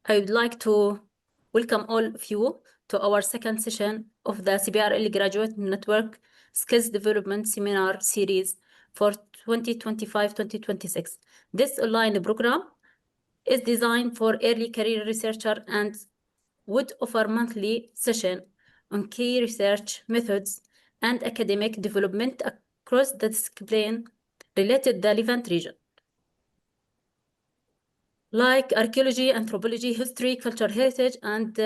I would like to welcome all of you to our second session of the CBRL Graduate Network Skills Development Seminar Series for 2025-2026. This online program is designed for early career researcher and would offer monthly session on key research methods and academic development across the discipline related to the Levant region, like archaeology, anthropology, history, cultural heritage, and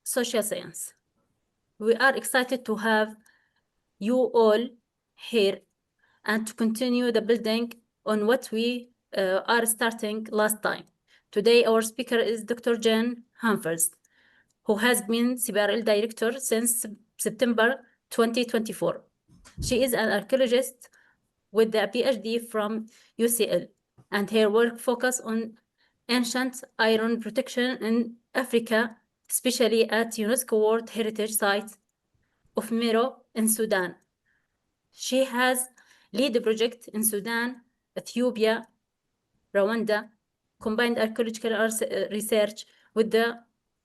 social science. We are excited to have you all here and to continue the building on what we are starting last time. Today, our speaker is Dr. Jen Humphris, who has been CBRL director since September 2024. She is an archaeologist with a PhD from UCL, and her work focuses on ancient iron protection in Africa, especially at UNESCO World Heritage Site of Mero in Sudan. She has led a project in Sudan, Ethiopia, Rwanda, combined archaeological research with the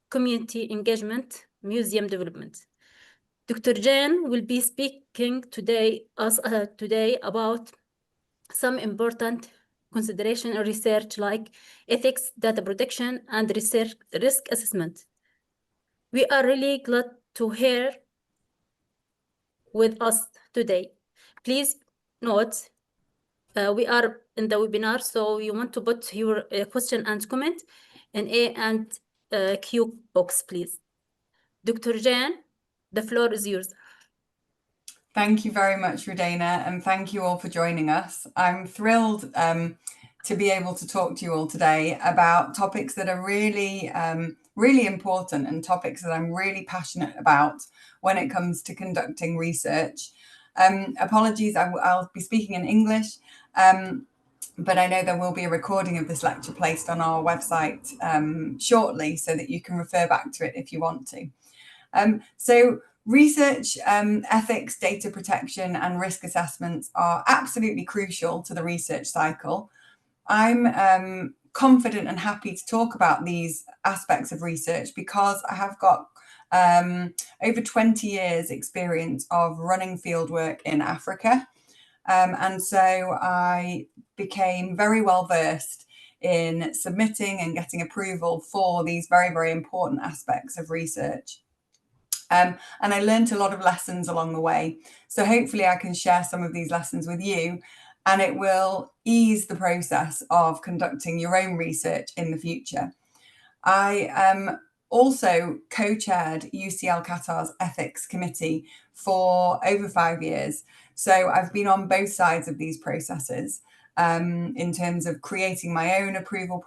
community engagement museum development. Dr. Jan will be speaking today about some important consideration in research like ethics, data protection, and research risk assessment. We are really glad to hear with us today. Please note, we are in the webinar, so you want to put your question and comment in A and Q box, please. Dr. Jan, the floor is yours. Thank you very much, Rodana, and thank you all for joining us. I'm thrilled to be able to talk to you all today about topics that are really, really important and topics that I'm really passionate about when it comes to conducting research. Apologies, I'll be speaking in English, but I know there will be a recording of this lecture placed on our website shortly so that you can refer back to it if you want to. So research, ethics, data protection, and risk assessments are absolutely crucial to the research cycle. I'm confident and happy to talk about these aspects of research because I have got over 20 years experience of running fieldwork in Africa. And so I became very well versed in submitting and getting approval for these very, very important aspects of research. And I learned a lot of lessons along the way. So hopefully I can share some of these lessons with you, and it will ease the process of conducting your own research in the future. I also co-chaired UCL Qatar's ethics committee for over 5 years. So I've been on both sides of these processes in terms of creating my own approval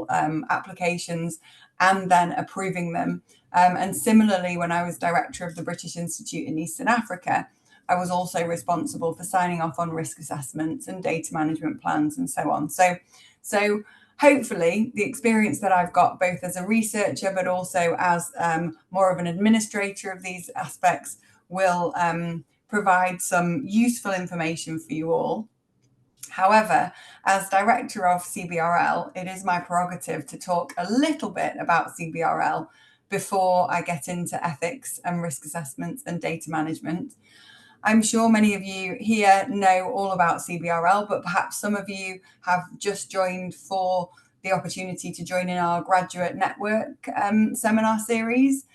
applications and then approving them. And similarly, when I was director of the British Institute in Eastern Africa, I was also responsible for signing off on risk assessments and data management plans and so on. So hopefully the experience that I've got both as a researcher but also as more of an administrator of these aspects will provide some useful information for you all. However, as director of CBRL, it is my prerogative to talk a little bit about CBRL before I get into ethics and risk assessments and data management. I'm sure many of you here know all about CBRL, but perhaps some of you have just joined for the opportunity to join in our graduate network seminar series.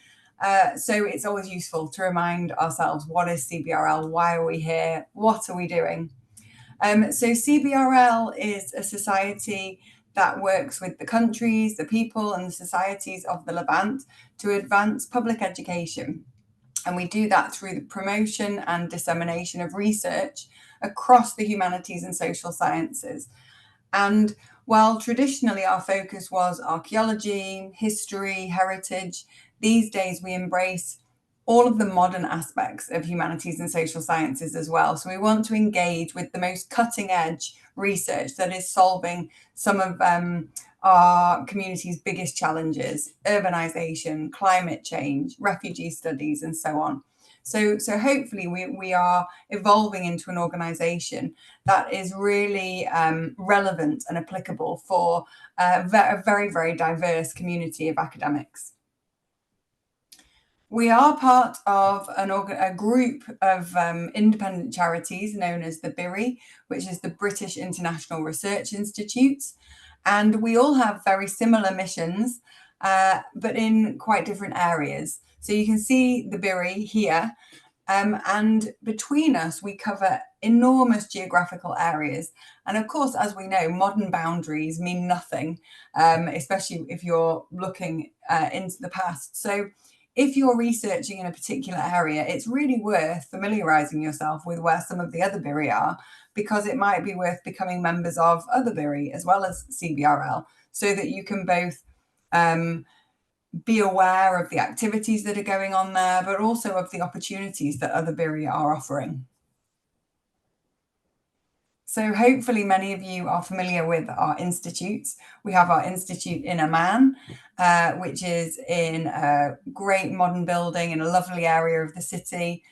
So it's always useful to remind ourselves, what is CBRL? Why are we here? What are we doing? So CBRL is a society that works with the countries, the people, and the societies of the Levant to advance public education. And we do that through the promotion and dissemination of research across the humanities and social sciences. And while traditionally our focus was archaeology, history, heritage, these days we embrace all of the modern aspects of humanities and social sciences as well. So we want to engage with the most cutting edge research that is solving some of our community's biggest challenges: urbanization, climate change, refugee studies, and so on. So hopefully we are evolving into an organisation that is really relevant and applicable for a very, very diverse community of academics. We are part of a group of independent charities known as the BIRI, which is the British International Research Institutes. And we all have very similar missions, but in quite different areas. So you can see the BIRI here. And between us, we cover enormous geographical areas. And of course, as we know, modern boundaries mean nothing, especially if you're looking into the past. So if you're researching in a particular area, it's really worth familiarising yourself with where some of the other BIRI are, because it might be worth becoming members of other BIRI as well as CBRL, so that you can both be aware of the activities that are going on there, but also of the opportunities that other BIRI are offering. So hopefully many of you are familiar with our institutes. We have our institute in Amman, which is in a great modern building in a lovely area of the city.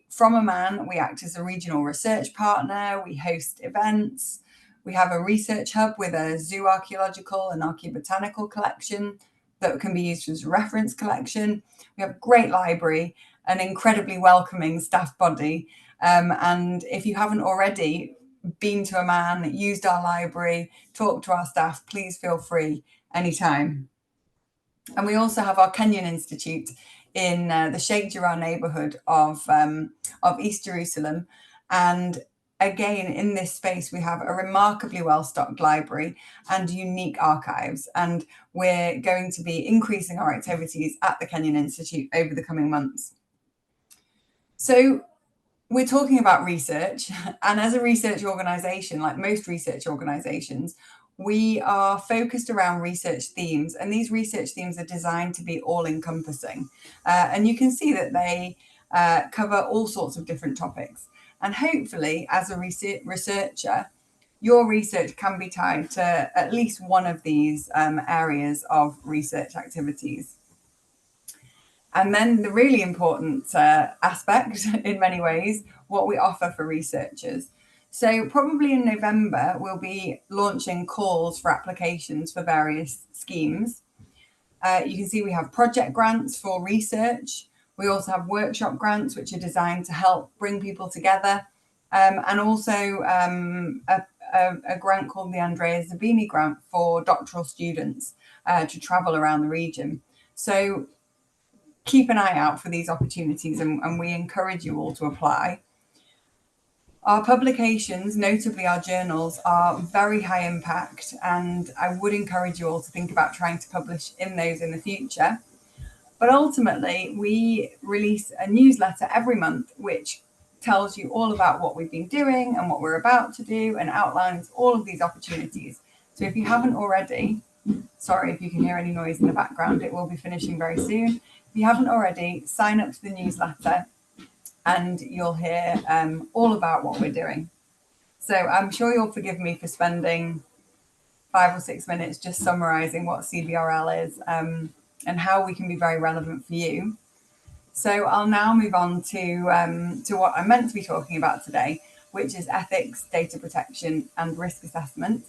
From Amman, we act as a regional research partner. We host events. We have a research hub with a zoo archaeological and archaeobotanical collection that can be used as a reference collection. We have a great library, an incredibly welcoming staff body. And if you haven't already been to Amman, used our library, talked to our staff, please feel free anytime. And we also have our Kenyan Institute in the Sheikh Jarrah neighbourhood of East Jerusalem. And again, in this space, we have a remarkably well-stocked library and unique archives. And we're going to be increasing our activities at the Kenyan Institute over the coming months. So we're talking about research, and as a research organisation, like most research organisations, we are focused around research themes, and these research themes are designed to be all-encompassing. And you can see that they cover all sorts of different topics. And hopefully, as a researcher, your research can be tied to at least one of these areas of research activities. And then the really important aspect, in many ways, what we offer for researchers. So probably in November, we'll be launching calls for applications for various schemes. You can see we have project grants for research. We also have workshop grants, which are designed to help bring people together. And also a grant called the Andrea Zabini grant for doctoral students to travel around the region. So keep an eye out for these opportunities, and we encourage you all to apply. Our publications, notably our journals, are very high impact, and I would encourage you all to think about trying to publish in those in the future. But ultimately, we release a newsletter every month, which tells you all about what we've been doing and what we're about to do, and outlines all of these opportunities. So if you haven't already, sorry if you can hear any noise in the background, it will be finishing very soon. If you haven't already, sign up to the newsletter and you'll hear all about what we're doing. So I'm sure you'll forgive me for spending 5 or 6 minutes just summarising what CBRL is and how we can be very relevant for you. So I'll now move on to what I'm meant to be talking about today, which is ethics, data protection and risk assessment.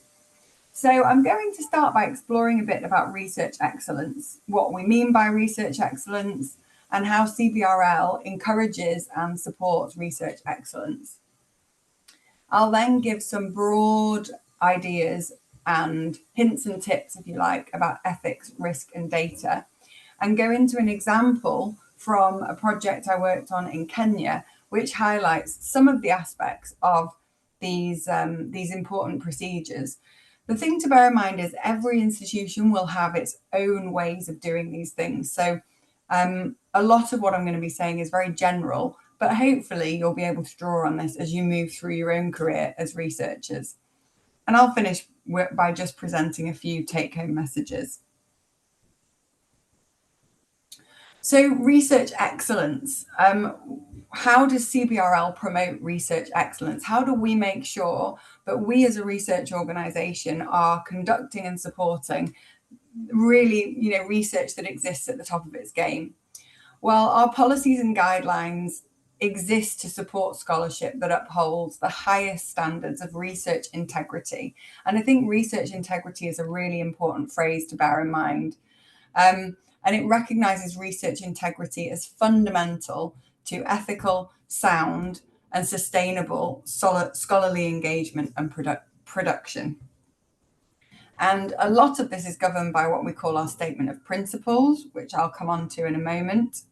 So I'm going to start by exploring a bit about research excellence, what we mean by research excellence, and how CBRL encourages and supports research excellence. I'll then give some broad ideas and hints and tips, if you like, about ethics, risk and data, and go into an example from a project I worked on in Kenya, which highlights some of the aspects of these important procedures. The thing to bear in mind is every institution will have its own ways of doing these things. So a lot of what I'm going to be saying is very general, but hopefully you'll be able to draw on this as you move through your own career as researchers. And I'll finish by just presenting a few take-home messages. So research excellence. How does CBRL promote research excellence? How do we make sure that we as a research organisation are conducting and supporting really, research that exists at the top of its game? Well, our policies and guidelines exist to support scholarship that upholds the highest standards of research integrity. And I think research integrity is a really important phrase to bear in mind. And it recognises research integrity as fundamental to ethical, sound, and sustainable scholarly engagement and production. And a lot of this is governed by what we call our statement of principles, which I'll come on to in a moment.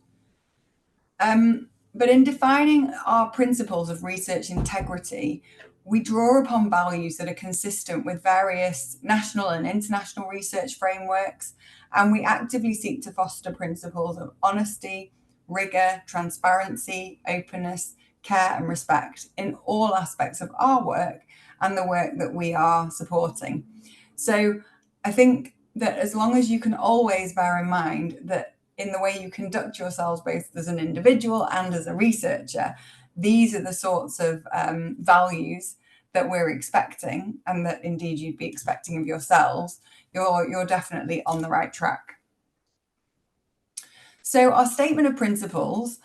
But in defining our principles of research integrity, we draw upon values that are consistent with various national and international research frameworks, and we actively seek to foster principles of honesty, rigor, transparency, openness, care, and respect in all aspects of our work and the work that we are supporting. So I think that as long as you can always bear in mind that in the way you conduct yourselves, both as an individual and as a researcher, these are the sorts of values that we're expecting, and that indeed you'd be expecting of yourselves, you're definitely on the right track. So our statement of principles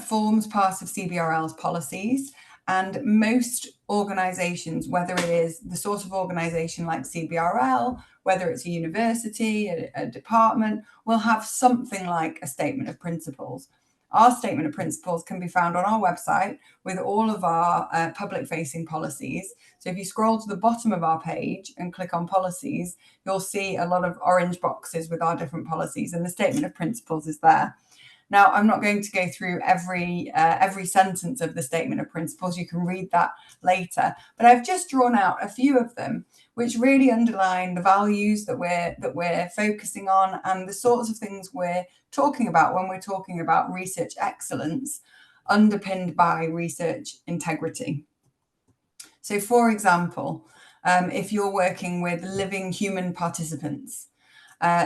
forms part of CBRL's policies, and most organisations, whether it is the sort of organisation like CBRL, whether it's a university, a department, will have something like a statement of principles. Our statement of principles can be found on our website with all of our public-facing policies. So if you scroll to the bottom of our page and click on policies, you'll see a lot of orange boxes with our different policies, and the statement of principles is there. Now, I'm not going to go through every sentence of the statement of principles. You can read that later, but I've just drawn out a few of them, which really underline the values that we're focusing on and the sorts of things we're talking about when we're talking about research excellence, underpinned by research integrity. So, for example, if you're working with living human participants,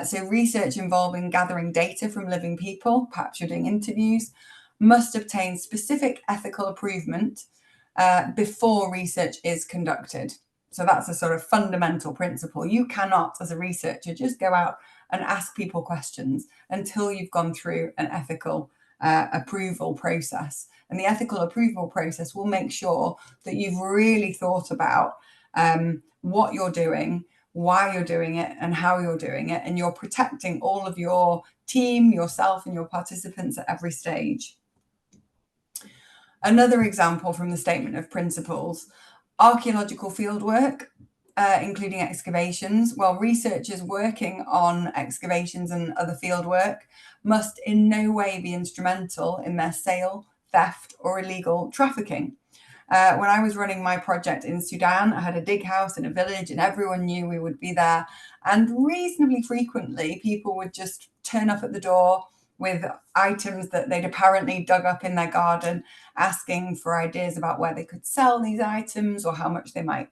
so research involving gathering data from living people, perhaps you're doing interviews, must obtain specific ethical approval before research is conducted. So that's a sort of fundamental principle. You cannot, as a researcher, just go out and ask people questions until you've gone through an ethical approval process. And the ethical approval process will make sure that you've really thought about what you're doing, why you're doing it, and how you're doing it, and you're protecting all of your team, yourself, and your participants at every stage. Another example from the statement of principles: archaeological fieldwork, including excavations. Well, researchers working on excavations and other fieldwork must in no way be instrumental in their sale, theft, or illegal trafficking. When I was running my project in Sudan, I had a dig house in a village and everyone knew we would be there. And reasonably frequently, people would just turn up at the door with items that they'd apparently dug up in their garden, asking for ideas about where they could sell these items or how much they might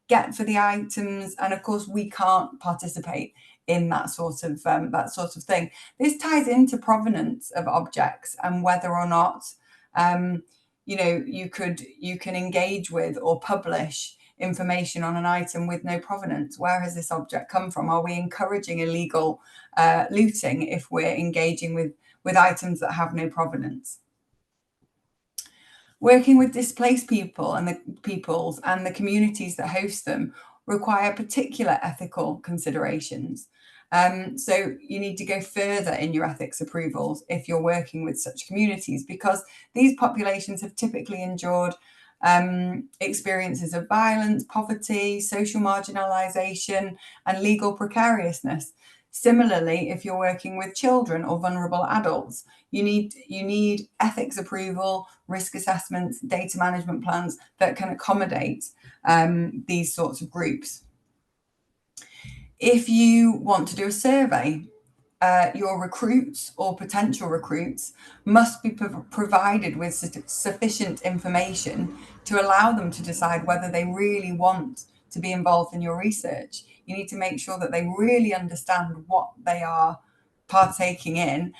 get for the items. And of course, we can't participate in that sort of thing. This ties into provenance of objects and whether or not you can engage with or publish information on an item with no provenance. Where has this object come from? Are we encouraging illegal looting if we're engaging with items that have no provenance? Working with displaced people and the peoples and the communities that host them require particular ethical considerations. So you need to go further in your ethics approvals if you're working with such communities, because these populations have typically endured experiences of violence, poverty, social marginalisation, and legal precariousness. Similarly, if you're working with children or vulnerable adults, you need ethics approval, risk assessments, data management plans that can accommodate these sorts of groups. If you want to do a survey, your recruits or potential recruits must be provided with sufficient information to allow them to decide whether they really want to be involved in your research. You need to make sure that they really understand what they are participating in,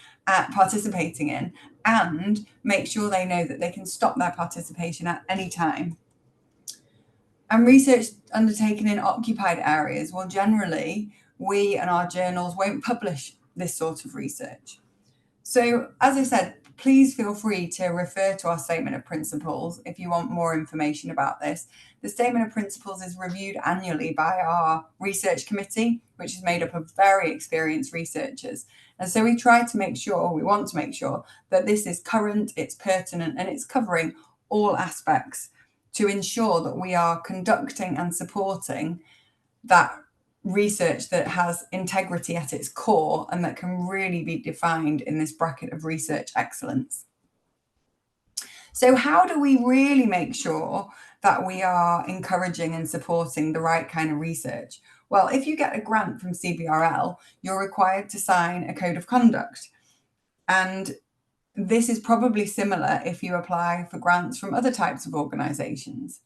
and make sure they know that they can stop their participation at any time. And research undertaken in occupied areas, well, generally, we and our journals won't publish this sort of research. So, as I said, please feel free to refer to our statement of principles if you want more information about this. The statement of principles is reviewed annually by our research committee, which is made up of very experienced researchers. And so we want to make sure that this is current, it's pertinent, and it's covering all aspects to ensure that we are conducting and supporting that research that has integrity at its core and that can really be defined in this bracket of research excellence. So how do we really make sure that we are encouraging and supporting the right kind of research? Well, if you get a grant from CBRL, you're required to sign a code of conduct. And this is probably similar if you apply for grants from other types of organisations.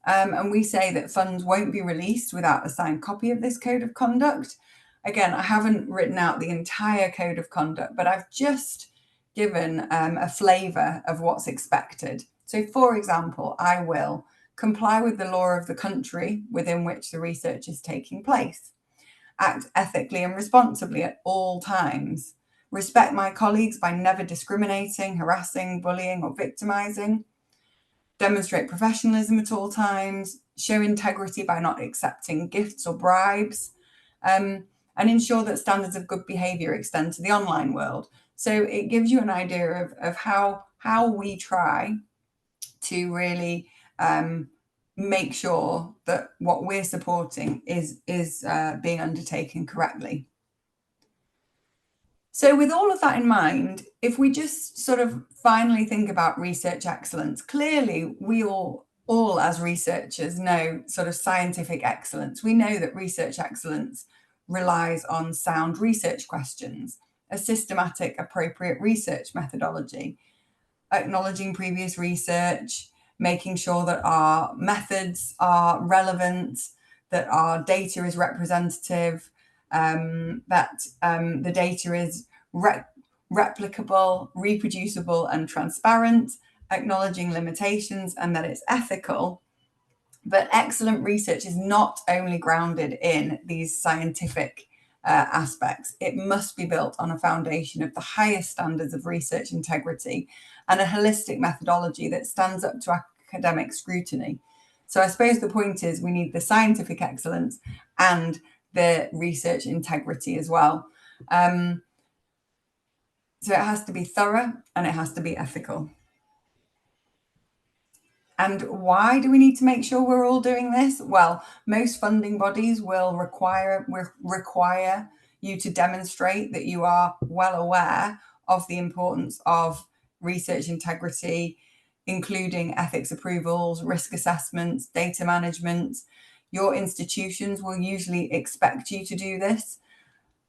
And we say that funds won't be released without a signed copy of this code of conduct. Again, I haven't written out the entire code of conduct, but I've just given a flavour of what's expected. So, for example, I will comply with the law of the country within which the research is taking place, act ethically and responsibly at all times, respect my colleagues by never discriminating, harassing, bullying, or victimising, demonstrate professionalism at all times, show integrity by not accepting gifts or bribes, and ensure that standards of good behaviour extend to the online world. So it gives you an idea of how we try to really make sure that what we're supporting is being undertaken correctly. So with all of that in mind, if we just sort of finally think about research excellence, clearly we all as researchers know sort of scientific excellence. We know that research excellence relies on sound research questions, a systematic, appropriate research methodology, acknowledging previous research, making sure that our methods are relevant, that our data is representative, that the data is replicable, reproducible, and transparent, acknowledging limitations, and that it's ethical. But excellent research is not only grounded in these scientific aspects. It must be built on a foundation of the highest standards of research integrity and a holistic methodology that stands up to academic scrutiny. So I suppose the point is we need the scientific excellence and the research integrity as well. So it has to be thorough and it has to be ethical. And why do we need to make sure we're all doing this? Well, most funding bodies will require you to demonstrate that you are well aware of the importance of research integrity, including ethics approvals, risk assessments, data management. Your institutions will usually expect you to do this.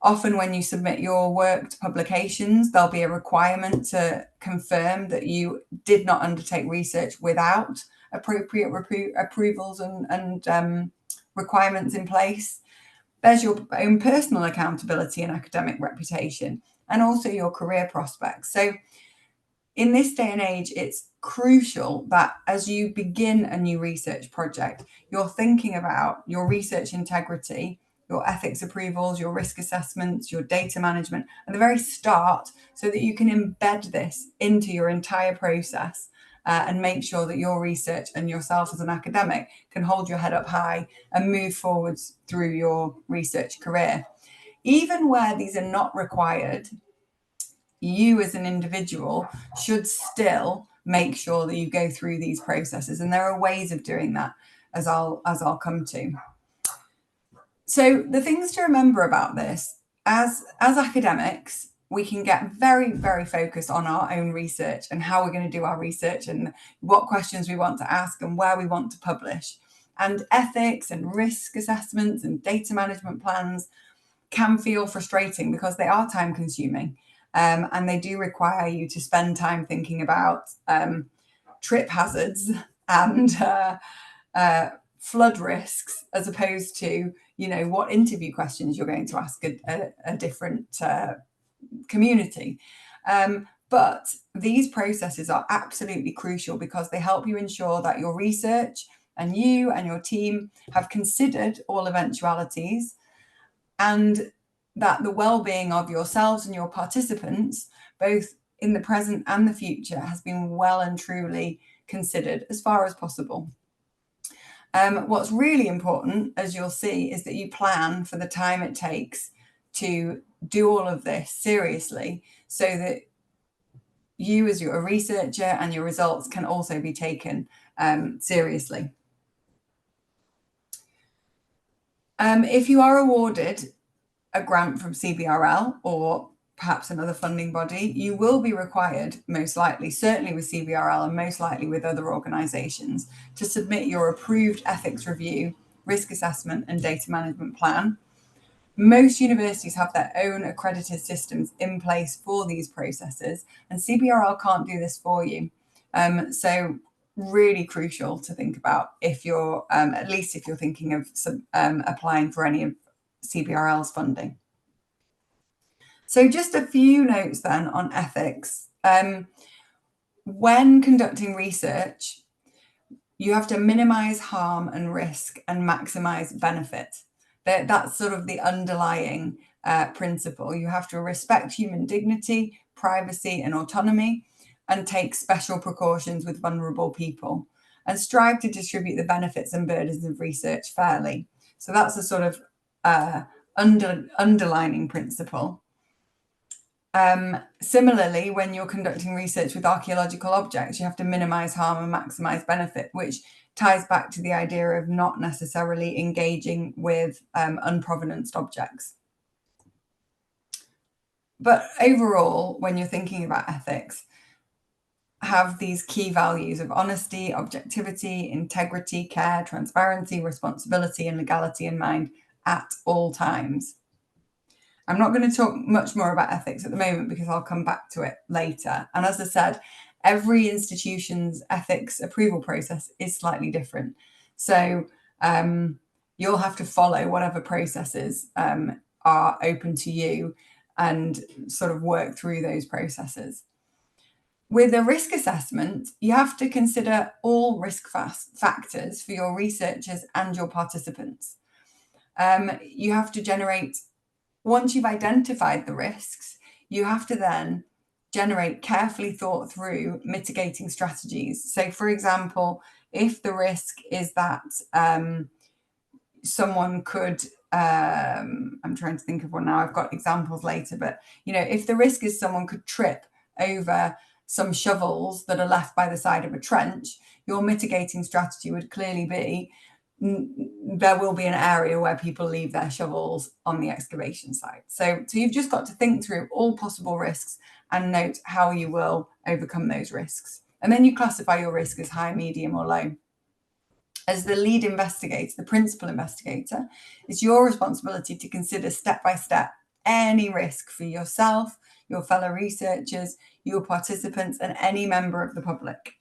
Often when you submit your work to publications, there'll be a requirement to confirm that you did not undertake research without appropriate approvals and requirements in place. There's your own personal accountability and academic reputation, and also your career prospects. So in this day and age, it's crucial that as you begin a new research project, you're thinking about your research integrity, your ethics approvals, your risk assessments, your data management at the very start, so that you can embed this into your entire process and make sure that your research and yourself as an academic can hold your head up high and move forwards through your research career. Even where these are not required, you as an individual should still make sure that you go through these processes. And there are ways of doing that, as I'll come to. So the things to remember about this, as academics, we can get very, very focused on our own research and how we're going to do our research and what questions we want to ask and where we want to publish. And ethics and risk assessments and data management plans can feel frustrating because they are time consuming. And they do require you to spend time thinking about trip hazards and flood risks, as opposed to, what interview questions you're going to ask a different community. But these processes are absolutely crucial because they help you ensure that your research and you and your team have considered all eventualities, and that the well-being of yourselves and your participants, both in the present and the future, has been well and truly considered as far as possible. What's really important, as you'll see, is that you plan for the time it takes to do all of this seriously, so that you as a researcher and your results can also be taken seriously. If you are awarded a grant from CBRL or perhaps another funding body, you will be required, most likely, certainly with CBRL and most likely with other organisations, to submit your approved ethics review, risk assessment and data management plan. Most universities have their own accredited systems in place for these processes, and CBRL can't do this for you. So really crucial to think about if you're, at least if you're thinking of applying for any of CBRL's funding. So just a few notes then on ethics. When conducting research, you have to minimize harm and risk and maximize benefit. That's sort of the underlying principle. You have to respect human dignity, privacy and autonomy, and take special precautions with vulnerable people, and strive to distribute the benefits and burdens of research fairly. So that's a sort of underlining principle. Similarly, when you're conducting research with archaeological objects, you have to minimize harm and maximize benefit, which ties back to the idea of not necessarily engaging with unprovenanced objects. But overall, when you're thinking about ethics, have these key values of honesty, objectivity, integrity, care, transparency, responsibility, and legality in mind at all times. I'm not going to talk much more about ethics at the moment because I'll come back to it later. And as I said, every institution's ethics approval process is slightly different. So you'll have to follow whatever processes are open to you and sort of work through those processes. With a risk assessment, you have to consider all risk factors for your researchers and your participants. You have to generate, once you've identified the risks, you have to then generate carefully thought through mitigating strategies. So for example, if the risk is that someone could, I'm trying to think of one now, I've got examples later, but if the risk is someone could trip over some shovels that are left by the side of a trench, your mitigating strategy would clearly be there will be an area where people leave their shovels on the excavation site. So you've just got to think through all possible risks and note how you will overcome those risks. And then you classify your risk as high, medium or low. As the lead investigator, the principal investigator, it's your responsibility to consider step by step any risk for yourself, your fellow researchers, your participants, and any member of the public.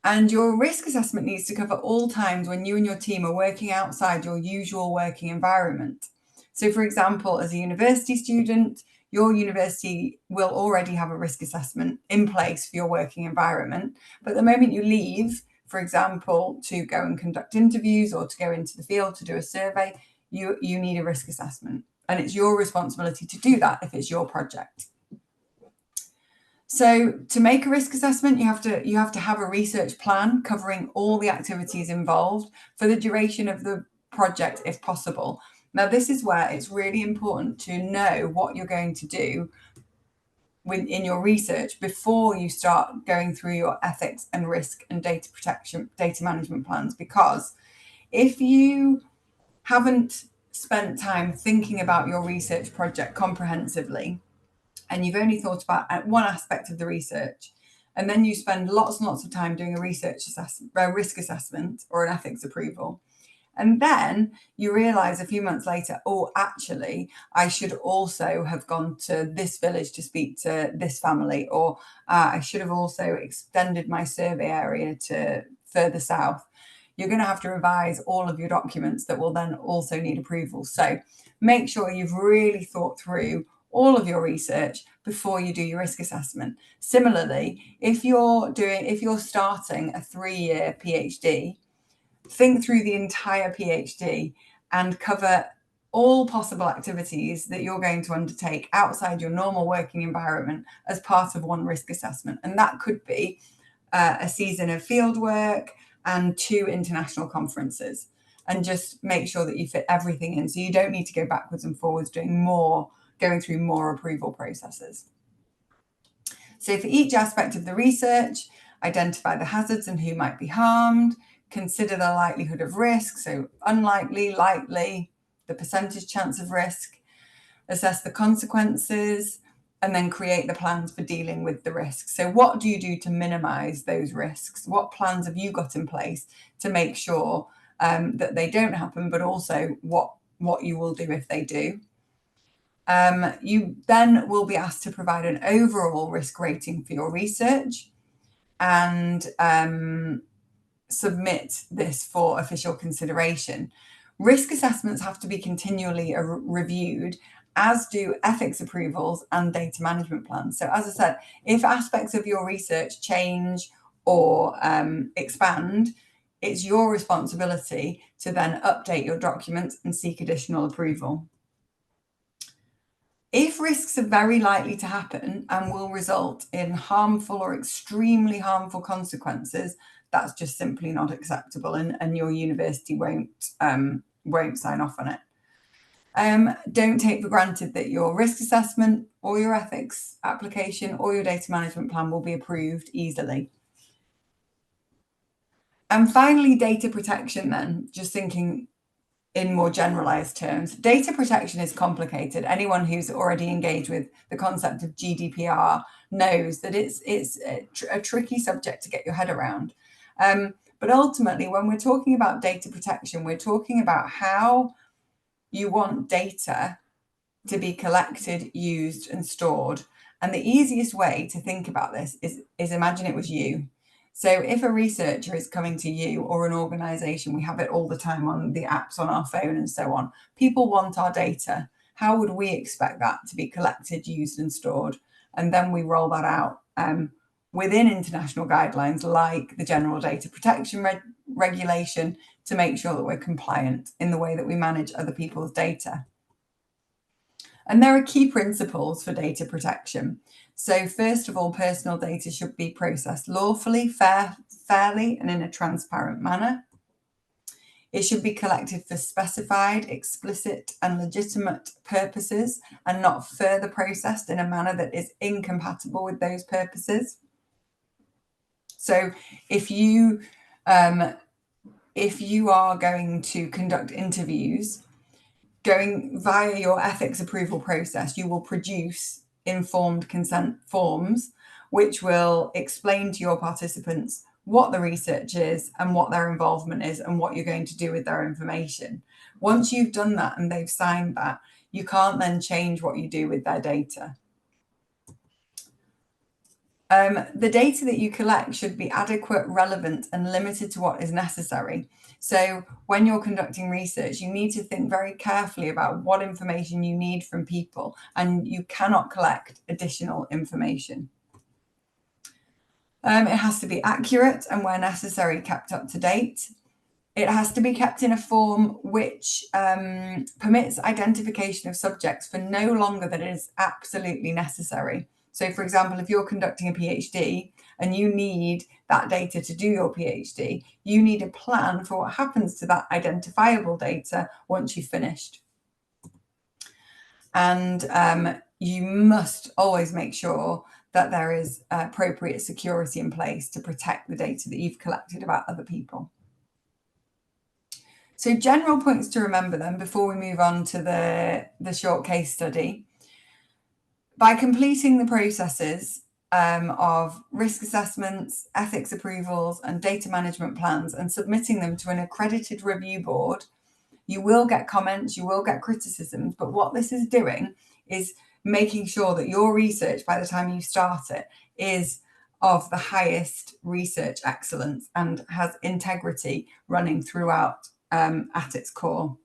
And your risk assessment needs to cover all times when you and your team are working outside your usual working environment. So for example, as a university student, your university will already have a risk assessment in place for your working environment. But the moment you leave, for example, to go and conduct interviews or to go into the field to do a survey, you need a risk assessment. And it's your responsibility to do that if it's your project. So to make a risk assessment, you have to have a research plan covering all the activities involved for the duration of the project, if possible. Now, this is where it's really important to know what you're going to do in your research before you start going through your ethics and risk and data protection, data management plans, because if you haven't spent time thinking about your research project comprehensively, and you've only thought about one aspect of the research, and then you spend lots and lots of time doing a research assessment, a risk assessment or an ethics approval, and then you realize a few months later, oh, actually, I should also have gone to this village to speak to this family, or I should have also extended my survey area to further south. You're going to have to revise all of your documents that will then also need approval. So make sure you've really thought through all of your research before you do your risk assessment. Similarly, if you're starting a 3-year PhD, think through the entire PhD and cover all possible activities that you're going to undertake outside your normal working environment as part of one risk assessment. And that could be a season of field work and 2 international conferences, and just make sure that you fit everything in so you don't need to go backwards and forwards going through more approval processes. So for each aspect of the research, identify the hazards and who might be harmed, consider the likelihood of risk, so unlikely, likely, the percentage chance of risk, assess the consequences, and then create the plans for dealing with the risks. So what do you do to minimize those risks? What plans have you got in place to make sure that they don't happen, but also what you will do if they do? You then will be asked to provide an overall risk rating for your research and submit this for official consideration. Risk assessments have to be continually reviewed, as do ethics approvals and data management plans. So as I said, if aspects of your research change or expand, it's your responsibility to then update your documents and seek additional approval. If risks are very likely to happen and will result in harmful or extremely harmful consequences, that's just simply not acceptable, and your university won't sign off on it. Don't take for granted that your risk assessment or your ethics application or your data management plan will be approved easily. And finally, data protection then, just thinking in more generalized terms. Data protection is complicated. Anyone who's already engaged with the concept of GDPR knows that it's a tricky subject to get your head around. But ultimately, when we're talking about data protection, we're talking about how you want data to be collected, used, and stored. And the easiest way to think about this is imagine it was you. So if a researcher is coming to you or an organization, we have it all the time on the apps on our phone and so on. People want our data. How would we expect that to be collected, used, and stored? And then we roll that out within international guidelines like the General Data Protection Regulation to make sure that we're compliant in the way that we manage other people's data. And there are key principles for data protection. So first of all, personal data should be processed lawfully, fairly, and in a transparent manner. It should be collected for specified, explicit, and legitimate purposes and not further processed in a manner that is incompatible with those purposes. So if you are going to conduct interviews, going via your ethics approval process, you will produce informed consent forms, which will explain to your participants what the research is and what their involvement is and what you're going to do with their information. Once you've done that and they've signed that, you can't then change what you do with their data. The data that you collect should be adequate, relevant, and limited to what is necessary. So when you're conducting research, you need to think very carefully about what information you need from people, and you cannot collect additional information. It has to be accurate and, where necessary, kept up to date. It has to be kept in a form which permits identification of subjects for no longer than is absolutely necessary. So, for example, if you're conducting a PhD and you need that data to do your PhD, you need a plan for what happens to that identifiable data once you've finished. And you must always make sure that there is appropriate security in place to protect the data that you've collected about other people. So general points to remember then before we move on to the short case study. By completing the processes of risk assessments, ethics approvals, and data management plans and submitting them to an accredited review board, you will get comments, you will get criticisms, but what this is doing is making sure that your research, by the time you start it, is of the highest research excellence and has integrity running throughout at its core.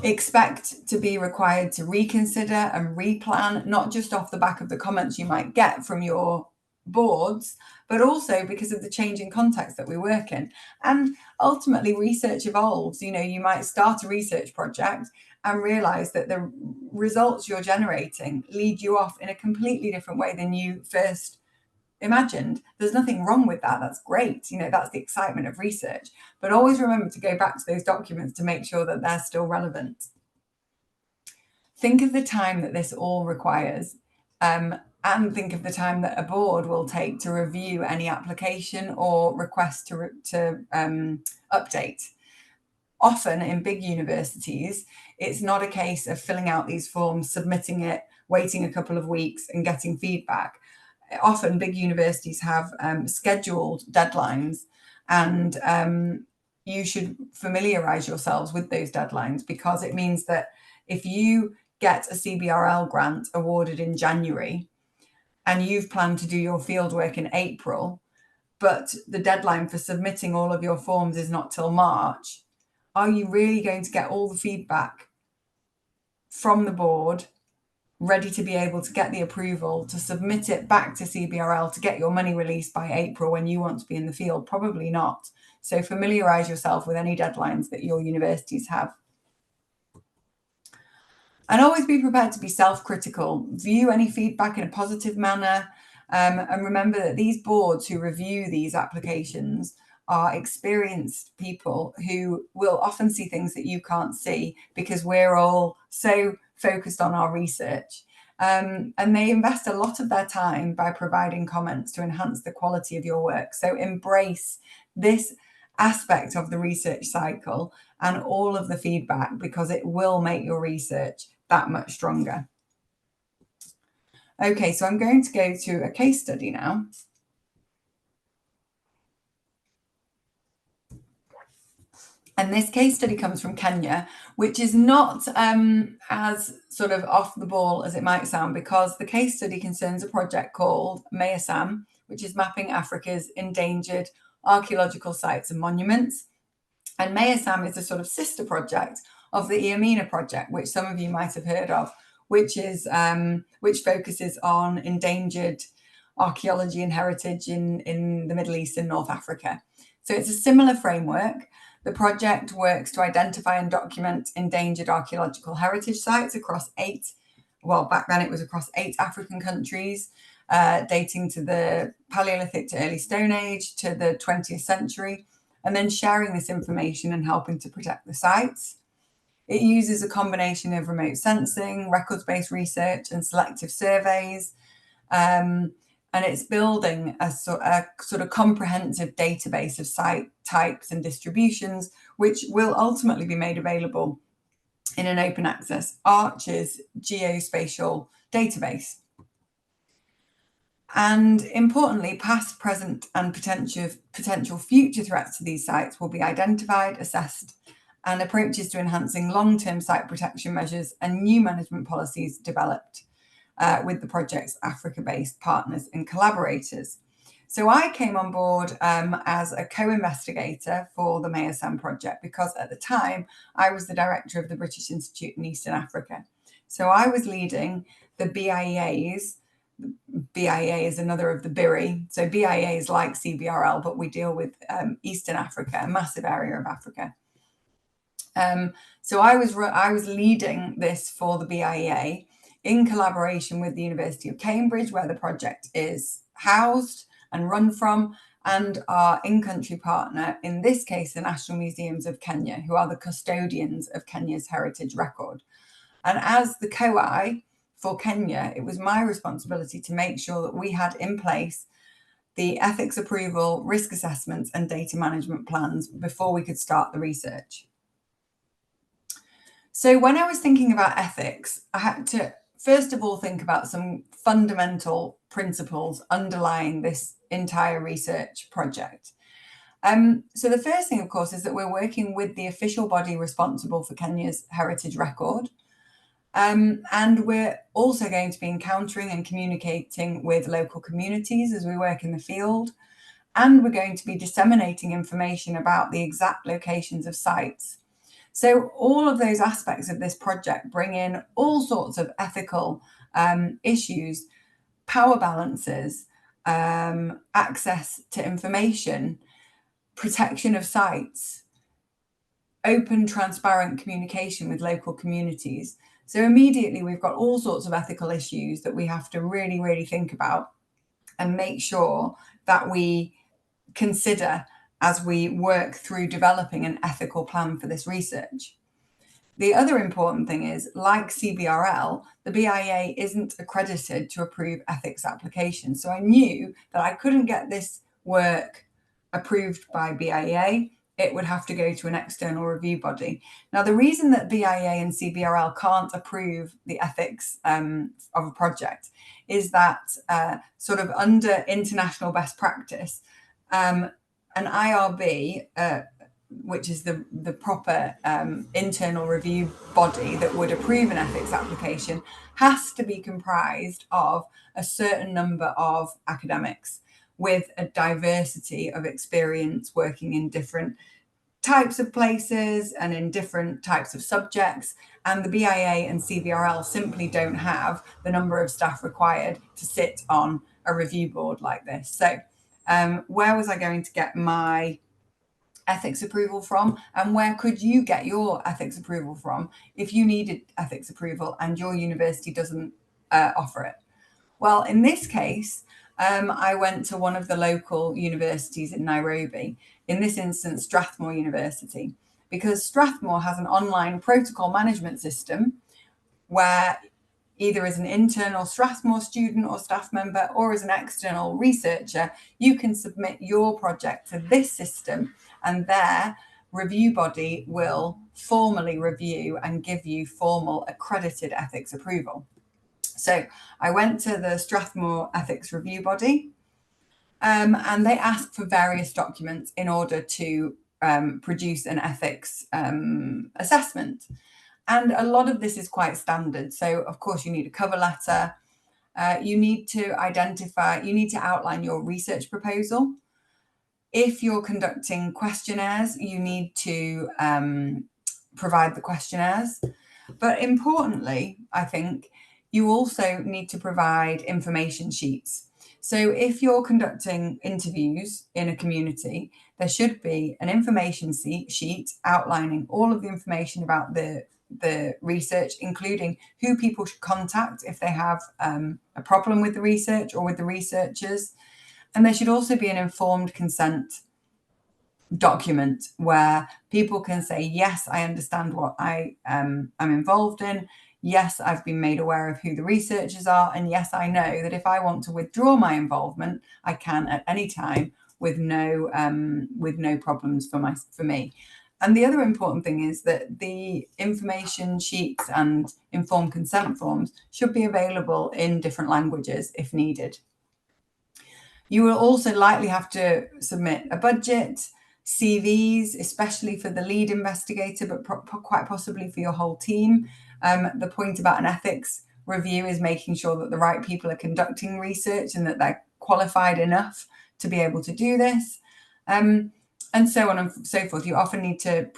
Expect to be required to reconsider and replan, not just off the back of the comments you might get from your boards, but also because of the changing context that we work in. And ultimately, research evolves. You know, you might start a research project and realize that the results you're generating lead you off in a completely different way than you first imagined. There's nothing wrong with that. That's great. You know, that's the excitement of research. But always remember to go back to those documents to make sure that they're still relevant. Think of the time that this all requires, and think of the time that a board will take to review any application or request to update. Often in big universities, it's not a case of filling out these forms, submitting it, waiting a couple of weeks and getting feedback. Often big universities have scheduled deadlines, and you should familiarize yourselves with those deadlines, because it means that if you get a CBRL grant awarded in January and you've planned to do your fieldwork in April, but the deadline for submitting all of your forms is not till March, are you really going to get all the feedback from the board ready to be able to get the approval to submit it back to CBRL to get your money released by April when you want to be in the field? Probably not. So familiarize yourself with any deadlines that your universities have. And always be prepared to be self-critical. View any feedback in a positive manner. And remember that these boards who review these applications are experienced people who will often see things that you can't see, because we're all so focused on our research. And they invest a lot of their time by providing comments to enhance the quality of your work. So embrace this aspect of the research cycle and all of the feedback, because it will make your research that much stronger. Okay, so I'm going to go to a case study now. And this case study comes from Kenya, which is not as sort of off the ball as it might sound, because the case study concerns a project called MEASAM, which is Mapping Africa's Endangered Archaeological Sites and Monuments. And MEASAM is a sort of sister project of the EAMENA project, which some of you might have heard of, which focuses on endangered archaeology and heritage in the Middle East and North Africa. So it's a similar framework. The project works to identify and document endangered archaeological heritage sites across back then it was across 8 African countries, dating to the Paleolithic to early Stone Age to the 20th century, and then sharing this information and helping to protect the sites. It uses a combination of remote sensing, records-based research, and selective surveys. And it's building a sort of comprehensive database of site types and distributions, which will ultimately be made available in an open access ARCHES geospatial database. And importantly, past, present, and potential future threats to these sites will be identified, assessed, and approaches to enhancing long-term site protection measures and new management policies developed with the project's Africa-based partners and collaborators. So I came on board as a co-investigator for the MEASAM project, because at the time I was the director of the British Institute in Eastern Africa. So I was leading the BIEAs. BIA is another of the BIRI. So BIA is like CBRL, but we deal with Eastern Africa, a massive area of Africa. So I was leading this for the BIEA in collaboration with the University of Cambridge, where the project is housed and run from, and our in-country partner, in this case, the National Museums of Kenya, who are the custodians of Kenya's heritage record. And as the COI for Kenya, it was my responsibility to make sure that we had in place the ethics approval, risk assessments, and data management plans before we could start the research. So when I was thinking about ethics, I had to first of all think about some fundamental principles underlying this entire research project. So the first thing, of course, is that we're working with the official body responsible for Kenya's heritage record. And we're also going to be encountering and communicating with local communities as we work in the field. And we're going to be disseminating information about the exact locations of sites. So all of those aspects of this project bring in all sorts of ethical issues, power balances, access to information, protection of sites, open, transparent communication with local communities. So immediately we've got all sorts of ethical issues that we have to really, really think about and make sure that we consider as we work through developing an ethical plan for this research. The other important thing is, like CBRL, the BIA isn't accredited to approve ethics applications. So I knew that I couldn't get this work approved by BIA. It would have to go to an external review body. Now, the reason that BIA and CBRL can't approve the ethics of a project is that sort of under international best practice, an IRB, which is the proper internal review body that would approve an ethics application, has to be comprised of a certain number of academics with a diversity of experience working in different types of places and in different types of subjects. And the BIA and CBRL simply don't have the number of staff required to sit on a review board like this. So where was I going to get my ethics approval from, and where could you get your ethics approval from if you needed ethics approval and your university doesn't offer it? Well, in this case, I went to one of the local universities in Nairobi, in this instance, Strathmore University, because Strathmore has an online protocol management system where either as an internal Strathmore student or staff member or as an external researcher, you can submit your project to this system, and their review body will formally review and give you formal accredited ethics approval. So I went to the Strathmore Ethics Review Body, and they asked for various documents in order to produce an ethics assessment. And a lot of this is quite standard. So, of course, you need a cover letter. You need to outline your research proposal. If you're conducting questionnaires, you need to provide the questionnaires. But importantly, I think you also need to provide information sheets. So if you're conducting interviews in a community, there should be an information sheet outlining all of the information about the research, including who people should contact if they have a problem with the research or with the researchers. And there should also be an informed consent document where people can say, yes, I understand what I am involved in. Yes, I've been made aware of who the researchers are. And yes, I know that if I want to withdraw my involvement, I can at any time with no problems for me. And the other important thing is that the information sheets and informed consent forms should be available in different languages if needed. You will also likely have to submit a budget, CVs, especially for the lead investigator, but quite possibly for your whole team. The point about an ethics review is making sure that the right people are conducting research and that they're qualified enough to be able to do this. And so on and so forth. You often need to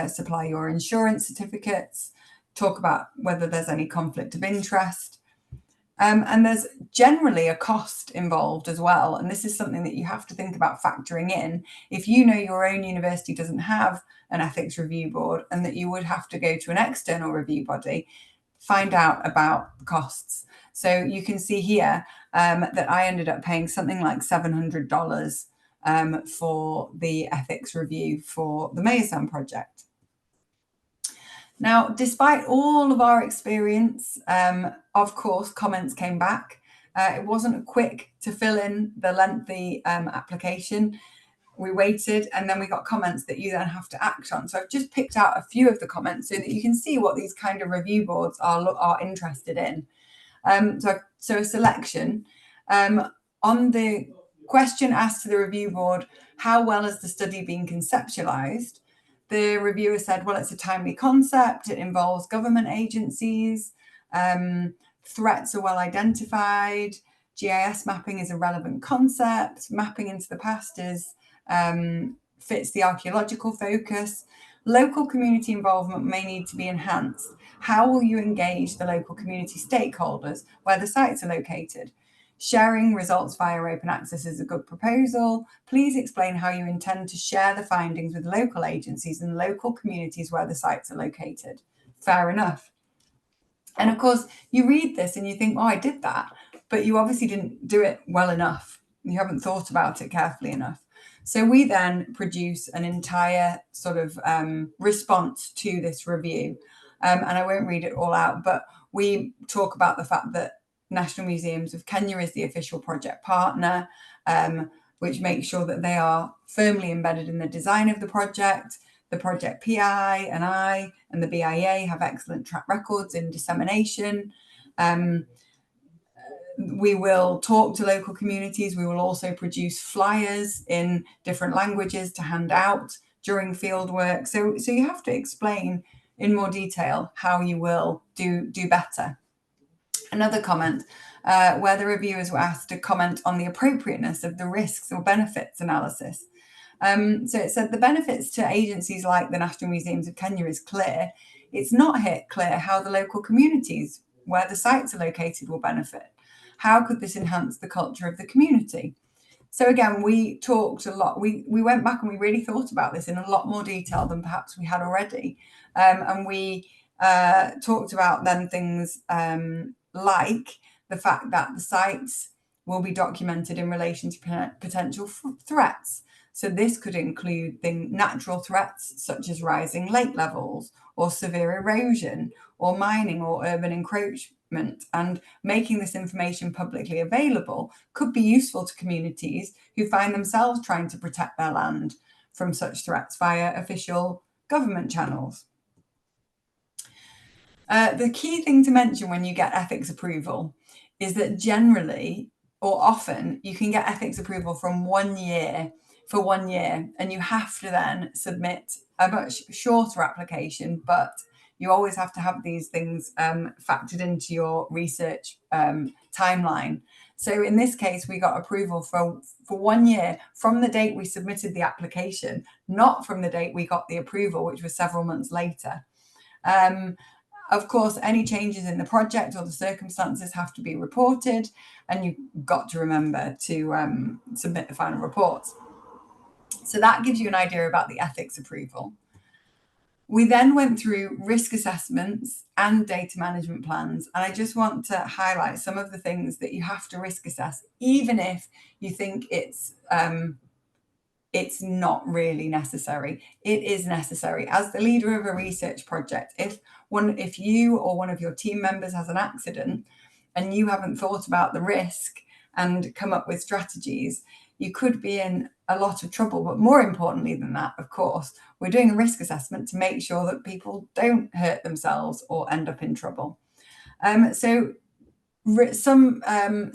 supply your insurance certificates, talk about whether there's any conflict of interest. And there's generally a cost involved as well. And this is something that you have to think about factoring in. If you know your own university doesn't have an ethics review board and that you would have to go to an external review body, find out about the costs. So you can see here that I ended up paying something like $700 for the ethics review for the Mayasan project. Now, despite all of our experience, of course, comments came back. It wasn't quick to fill in the lengthy application. We waited, and then we got comments that you then have to act on. So I've just picked out a few of the comments so that you can see what these kind of review boards are interested in. So a selection. On the question asked to the review board, how well has the study been conceptualized? The reviewer said, well, it's a timely concept. It involves government agencies. Threats are well identified. GIS mapping is a relevant concept. Mapping into the past fits the archaeological focus. Local community involvement may need to be enhanced. How will you engage the local community stakeholders where the sites are located? Sharing results via open access is a good proposal. Please explain how you intend to share the findings with local agencies and local communities where the sites are located. Fair enough. And of course, you read this and you think, oh, I did that, but you obviously didn't do it well enough. You haven't thought about it carefully enough. So we then produce an entire sort of response to this review. And I won't read it all out, but we talk about the fact that National Museums of Kenya is the official project partner, which makes sure that they are firmly embedded in the design of the project. The project PI and I and the BIA have excellent track records in dissemination. We will talk to local communities. We will also produce flyers in different languages to hand out during field work. So you have to explain in more detail how you will do better. Another comment where the reviewers were asked to comment on the appropriateness of the risks or benefits analysis. So it said the benefits to agencies like the National Museums of Kenya is clear. It's not yet clear how the local communities where the sites are located will benefit. How could this enhance the culture of the community? So again, we talked a lot. We went back and we really thought about this in a lot more detail than perhaps we had already. And we talked about then things like the fact that the sites will be documented in relation to potential threats. So this could include natural threats such as rising lake levels or severe erosion or mining or urban encroachment, and making this information publicly available could be useful to communities who find themselves trying to protect their land from such threats via official government channels. The key thing to mention when you get ethics approval is that generally or often you can get ethics approval from 1 year for 1 year, and you have to then submit a much shorter application, but you always have to have these things factored into your research timeline. So in this case, we got approval for 1 year from the date we submitted the application, not from the date we got the approval, which was several months later. Of course, any changes in the project or the circumstances have to be reported, and you've got to remember to submit the final reports. So that gives you an idea about the ethics approval. We then went through risk assessments and data management plans, and I just want to highlight some of the things that you have to risk assess, even if you think it's not really necessary. It is necessary. As the leader of a research project, if you or one of your team members has an accident and you haven't thought about the risk and come up with strategies, you could be in a lot of trouble. But more importantly than that, of course, we're doing a risk assessment to make sure that people don't hurt themselves or end up in trouble. So some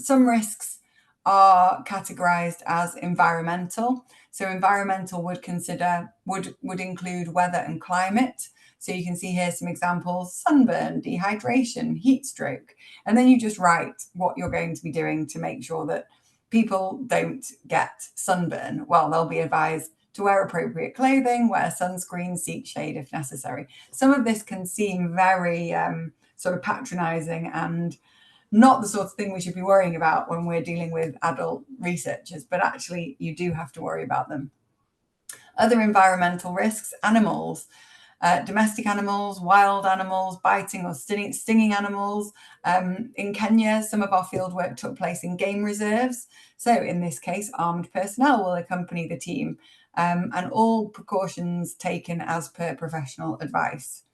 risks are categorized as environmental. So environmental would include weather and climate. So you can see here some examples: sunburn, dehydration, heat stroke. And then you just write what you're going to be doing to make sure that people don't get sunburn. Well, they'll be advised to wear appropriate clothing, wear sunscreen, seek shade if necessary. Some of this can seem very sort of patronizing and not the sort of thing we should be worrying about when we're dealing with adult researchers, but actually you do have to worry about them. Other environmental risks: animals, domestic animals, wild animals, biting or stinging animals. In Kenya, some of our fieldwork took place in game reserves. So in this case, armed personnel will accompany the team, and all precautions taken as per professional advice.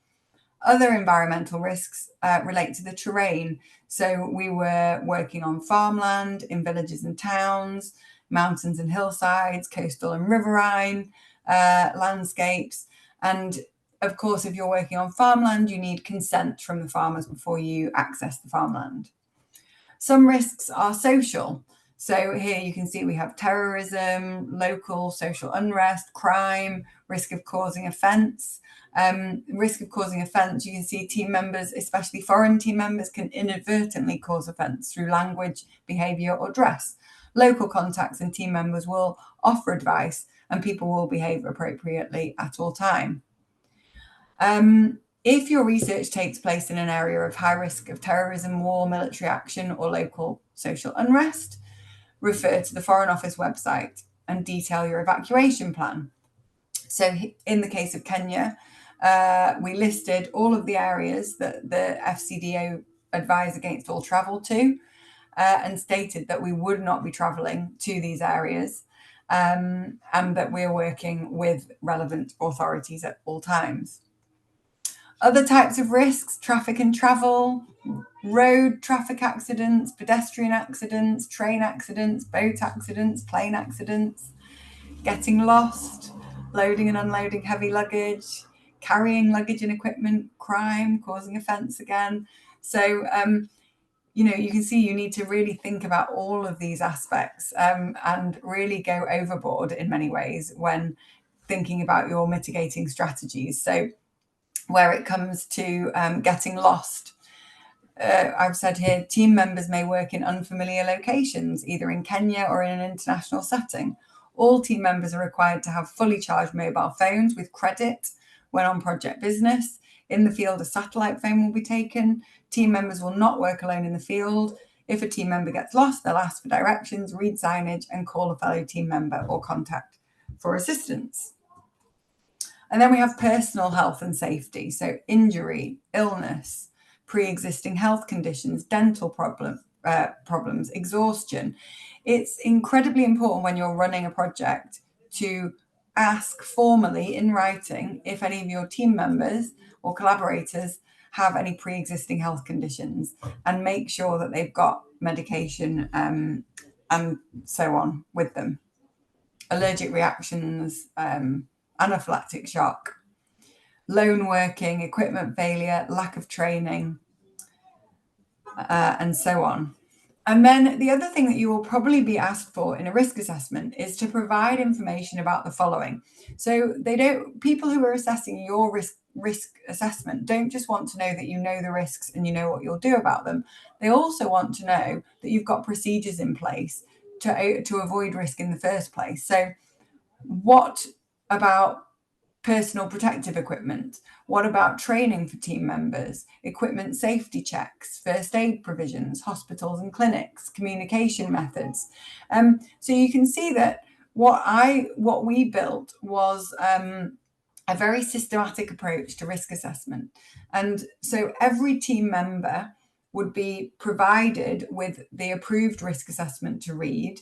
Other environmental risks relate to the terrain. So we were working on farmland, in villages and towns, mountains and hillsides, coastal and riverine landscapes. And of course, if you're working on farmland, you need consent from the farmers before you access the farmland. Some risks are social. So here you can see we have terrorism, local social unrest, crime, risk of causing offence. Risk of causing offence, you can see team members, especially foreign team members, can inadvertently cause offence through language, behaviour or dress. Local contacts and team members will offer advice, and people will behave appropriately at all time. If your research takes place in an area of high risk of terrorism, war, military action or local social unrest, refer to the Foreign Office website and detail your evacuation plan. So in the case of Kenya, we listed all of the areas that the FCDO advised against all travel to, and stated that we would not be travelling to these areas, and that we're working with relevant authorities at all times. Other types of risks: traffic and travel, road traffic accidents, pedestrian accidents, train accidents, boat accidents, plane accidents, getting lost, loading and unloading heavy luggage, carrying luggage and equipment, crime, causing offence again. So, you can see you need to really think about all of these aspects, and really go overboard in many ways when thinking about your mitigating strategies. So where it comes to getting lost, I've said here, team members may work in unfamiliar locations, either in Kenya or in an international setting. All team members are required to have fully charged mobile phones with credit when on project business. In the field, a satellite phone will be taken. Team members will not work alone in the field. If a team member gets lost, they'll ask for directions, read signage, and call a fellow team member or contact for assistance. And then we have personal health and safety. So injury, illness, pre-existing health conditions, dental problems, exhaustion. It's incredibly important when you're running a project to ask formally in writing if any of your team members or collaborators have any pre-existing health conditions, and make sure that they've got medication and so on with them. Allergic reactions, anaphylactic shock, lone working, equipment failure, lack of training, and so on. And then the other thing that you will probably be asked for in a risk assessment is to provide information about the following. So people who are assessing your risk assessment don't just want to know that you know the risks and you know what you'll do about them. They also want to know that you've got procedures in place to avoid risk in the first place. So what about personal protective equipment? What about training for team members, equipment safety checks, first aid provisions, hospitals and clinics, communication methods? So you can see that what we built was a very systematic approach to risk assessment. And so every team member would be provided with the approved risk assessment to read.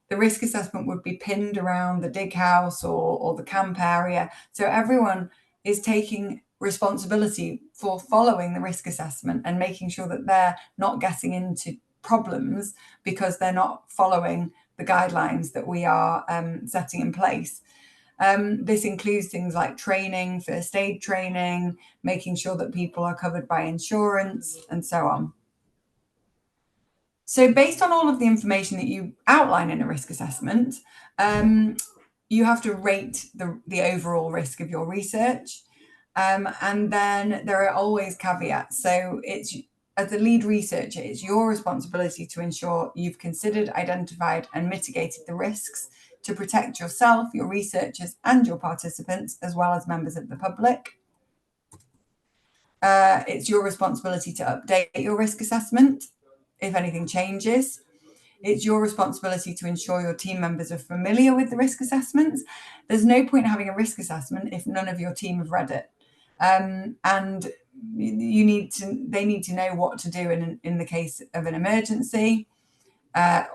The risk assessment would be pinned around the dig house or the camp area. So everyone is taking responsibility for following the risk assessment and making sure that they're not getting into problems because they're not following the guidelines that we are setting in place. This includes things like training, first aid training, making sure that people are covered by insurance, and so on. So based on all of the information that you outline in a risk assessment, you have to rate the overall risk of your research. And then there are always caveats. So as a lead researcher, it's your responsibility to ensure you've considered, identified, and mitigated the risks to protect yourself, your researchers, and your participants, as well as members of the public. It's your responsibility to update your risk assessment if anything changes. It's your responsibility to ensure your team members are familiar with the risk assessments. There's no point in having a risk assessment if none of your team have read it. And they need to know what to do in the case of an emergency.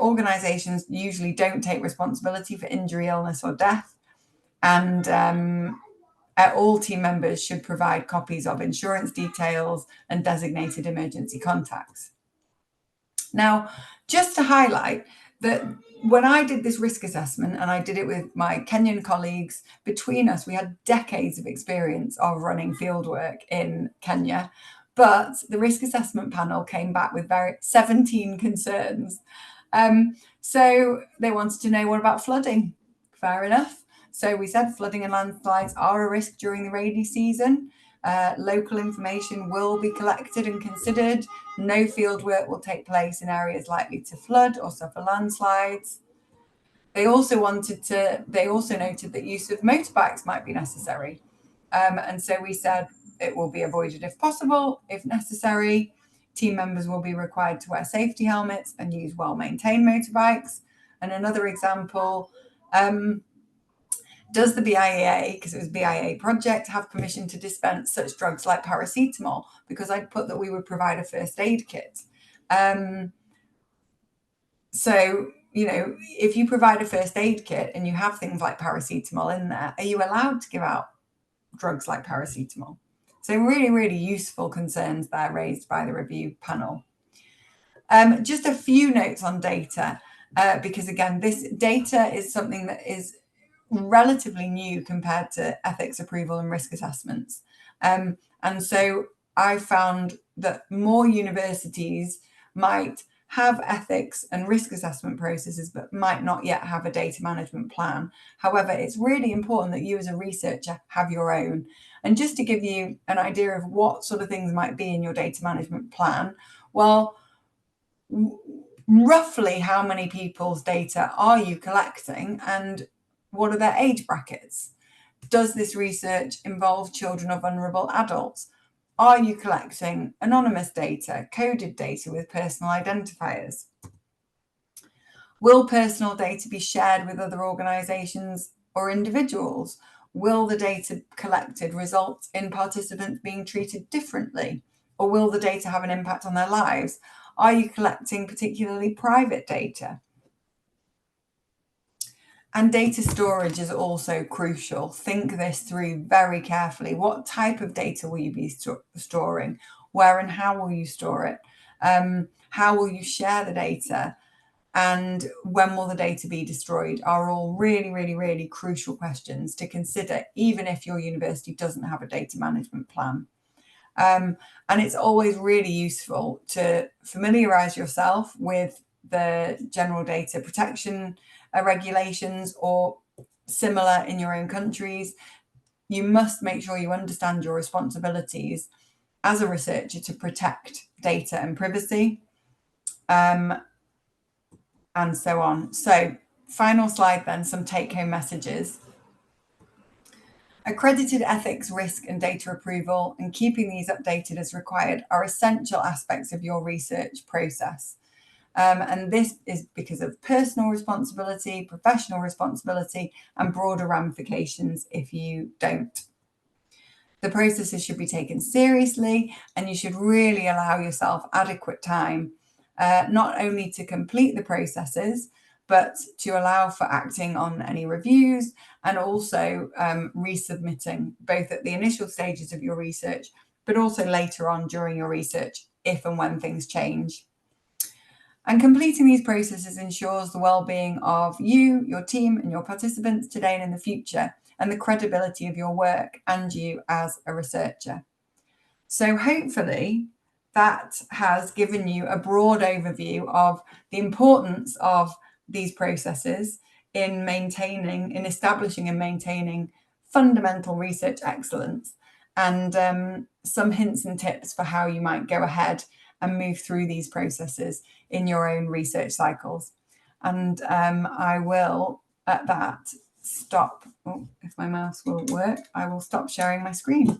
Organizations usually don't take responsibility for injury, illness, or death. And all team members should provide copies of insurance details and designated emergency contacts. Now, just to highlight that when I did this risk assessment, and I did it with my Kenyan colleagues, between us, we had decades of experience of running fieldwork in Kenya, but the risk assessment panel came back with 17 concerns. So they wanted to know, what about flooding? Fair enough. So we said flooding and landslides are a risk during the rainy season. Local information will be collected and considered. No field work will take place in areas likely to flood or suffer landslides. They also noted that use of motorbikes might be necessary. And so we said it will be avoided if possible, if necessary. Team members will be required to wear safety helmets and use well-maintained motorbikes. And another example, does the BIA, because it was BIA project, have permission to dispense such drugs like paracetamol? Because I'd put that we would provide a first aid kit. So, you know, if you provide a first aid kit and you have things like paracetamol in there, are you allowed to give out drugs like paracetamol? So really, really useful concerns there raised by the review panel. Just a few notes on data, because again, this data is something that is relatively new compared to ethics approval and risk assessments. And so I found that more universities might have ethics and risk assessment processes, but might not yet have a data management plan. However, it's really important that you as a researcher have your own. And just to give you an idea of what sort of things might be in your data management plan, well, roughly how many people's data are you collecting and what are their age brackets? Does this research involve children or vulnerable adults? Are you collecting anonymous data, coded data with personal identifiers? Will personal data be shared with other organisations or individuals? Will the data collected result in participants being treated differently? Or will the data have an impact on their lives? Are you collecting particularly private data? And data storage is also crucial. Think this through very carefully. What type of data will you be storing? Where and how will you store it? How will you share the data? And when will the data be destroyed are all really, really, really crucial questions to consider, even if your university doesn't have a data management plan. And it's always really useful to familiarise yourself with the general data protection regulations or similar in your own countries. You must make sure you understand your responsibilities as a researcher to protect data and privacy, and so on. So, final slide then, some take-home messages. Accredited ethics, risk and data approval and keeping these updated as required are essential aspects of your research process. And this is because of personal responsibility, professional responsibility, and broader ramifications if you don't. The processes should be taken seriously, and you should really allow yourself adequate time, not only to complete the processes, but to allow for acting on any reviews and also resubmitting both at the initial stages of your research, but also later on during your research, if and when things change. And completing these processes ensures the well-being of you, your team, and your participants today and in the future, and the credibility of your work and you as a researcher. So hopefully that has given you a broad overview of the importance of these processes in establishing and maintaining fundamental research excellence, and some hints and tips for how you might go ahead and move through these processes in your own research cycles. And I will at that stop. Oh, if my mouse will work, I will stop sharing my screen.